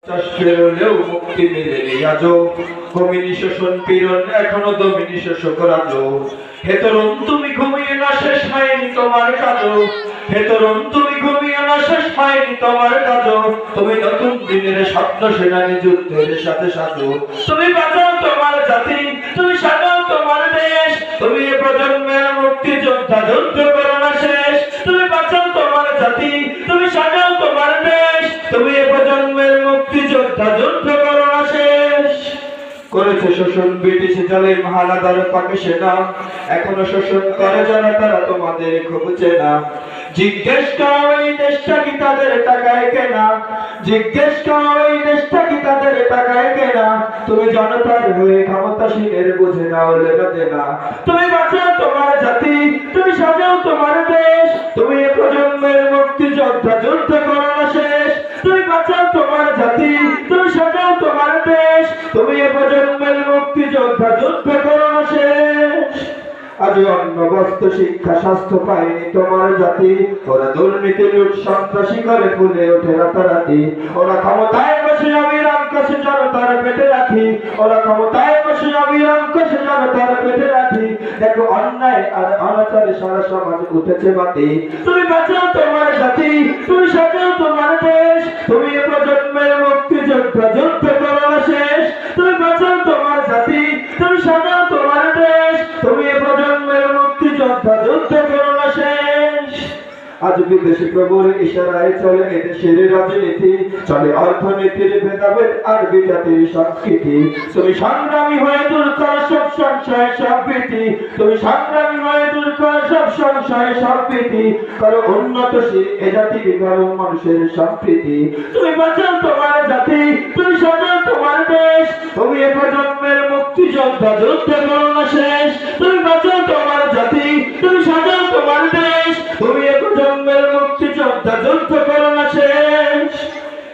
পেরোলেও মুক্তি মেলেনি আজও, কমিনি শোষণ পীড়ন এখনো দমিনি শোষক রাজো। হে তরুণ তুমি ঘুমিয়ে না, শেষ হয়নি তোমার কাজও। হে তরুণ তুমি ঘুমিয়ে না, শেষ হয়নি তোমার কাজও। তুমি নতুন দিনের স্বপ্ন সেনানী যুদ্ধের সাথে সাজো। তুমি বাঁচাও তোমার জাতি, তুমি সাজাও তোমার দেশ। তুমি এ প্রজন্মের মুক্তি যোদ্ধা, যুদ্ধ করো না শেষ। তুমি বাঁচাও তোমার জাতি, তুমি সাজাও তোমার দেশ। তুমি এ প্রজন্মের মুক্তি যোদ্ধা, যুদ্ধ করো না শেষ। করেছে শোষণ ব্রিটিশ জালিম হানাদার পাকে সেনা, এখনো শোষণ করে যারা তারা তোমাদের খুব চেনা। জিজ্ঞেস করো এই দেশটা কি তাদের টাকায় কেনা, জিজ্ঞেস করো এই দেশটা কি তাদের টাকায় কেনা। তুমি জনতার হয়ে ক্ষমতাসীনের বুঝে নাও লেনা দেনা। তুমি বাঁচাও তোমার জাতি, তুমি সাজাও তোমার দেশ। তুমি এ প্রজন্মের মুক্তি যোদ্ধা, যুদ্ধ করো না শেষ। তুমি বাঁচাও তোমার জাতি, তুমি সাজাও তোমার দেশ। তুমি এ প্রজন্মের মুক্তি যোদ্ধা, যুদ্ধ করো না শেষ। আজ অন্ন বস্ত্র শিক্ষা স্বাস্থ্য পায়নি তোমার জাতি। ওরা দুর্নীতি লুট সন্ত্রাসী করে ফুলে ওঠে রাতারাতি। ওরা ক্ষমতায় বসে অবিরাম কষে জনতার পেটে রাখি। ওরা ক্ষমতায় বসে অবিরাম কষে জনতার পেটে রাখি। দেখো অন্যায় আর অনাচারে সারা সমাজ উঠেছে মাটি। তুমি বাঁচাও তোমার জাতি, তুমি সাজাও তোমার দেশ। তুমি এ প্রজন্মের মুক্তি যোদ্ধা, যুদ্ধ করো না শেষ। তুমি বাঁচাও তোমার জাতি, তুমি সাজাও তোমার দেশ। তুমি এ প্রজন্মের মুক্তি যোদ্ধা, যুদ্ধ করো না শেষ। আজ বিদেশি প্রভুর ইশারায় চলে এদেশের রাজনীতি, চলে অর্থনীতির ভেদাভেদ আর বিজাতির সংস্কৃতি। তুমি সংগ্রামী হয়ে দূর কর সব সংশয় সব ভীতি। তুমি সংগ্রামী হয়ে দূর কর সব সংশয় সব ভীতি। করো উন্নতশীল এ জাতির, করো মানুষের সম্প্রীতি। তুমি বাঁচাও তোমার জাতি, তুমি সাজাও তোমার দেশ। তুমি এ প্রজন্মের মুক্তি যোদ্ধা, যুদ্ধ করো না শেষ। তুমি বাঁচাও তোমার জাতি, তুমি সাজাও তোমার দেশ। তুমি এ প্রজন্মের মুক্তি যোদ্ধা, যুদ্ধ করো না শেষ।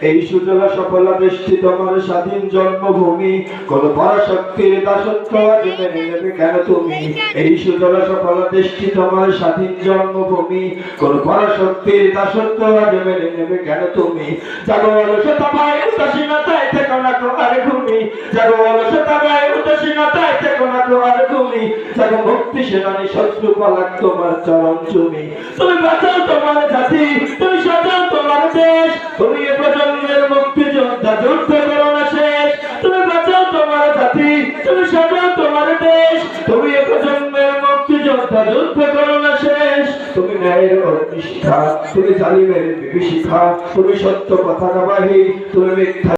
এই সুজলা সফলা দেশটি তোমার স্বাধীন জন্মভূমি, কোন পরাশক্তির দাসত্ব আজ মেনে নেবে কেন তুমি। এই সুজলা সফলা দেশটি তোমার স্বাধীন জন্মভূমি, কোন পরাশক্তির দাসত্ব আজ মেনে নেবে কেন তুমি। জাগো অলসতা ভাই উদাসীনতায় থেকো না কো আর ঘুমি। জাগো অলসতা ভাই উদাসীনতায় থেকো না কো আর ঘুমি। জাগো মুক্তি সেনানী শত্রু পালাক তোমার চরণ চুমি। তুমি বাঁচাও তোমার জাতি, তুমি সাজাও তোমার দেশ। তুমি এ প্রজন্মের মুক্তি যোদ্ধা, যুদ্ধ করো না শেষ। তুমি বাঁচাও তোমার জাতি, তুমি সাজাও তোমার দেশ। তুমি এ প্রজন্মের মুক্তি যোদ্ধা, যুদ্ধ করো না শেষ। তুমি ন্যায়ের অগ্নিশিখা, তুমি জালিমের বিভীষিকা। তুমি সত্য কথা নবাহী, তুমি মিথ্যা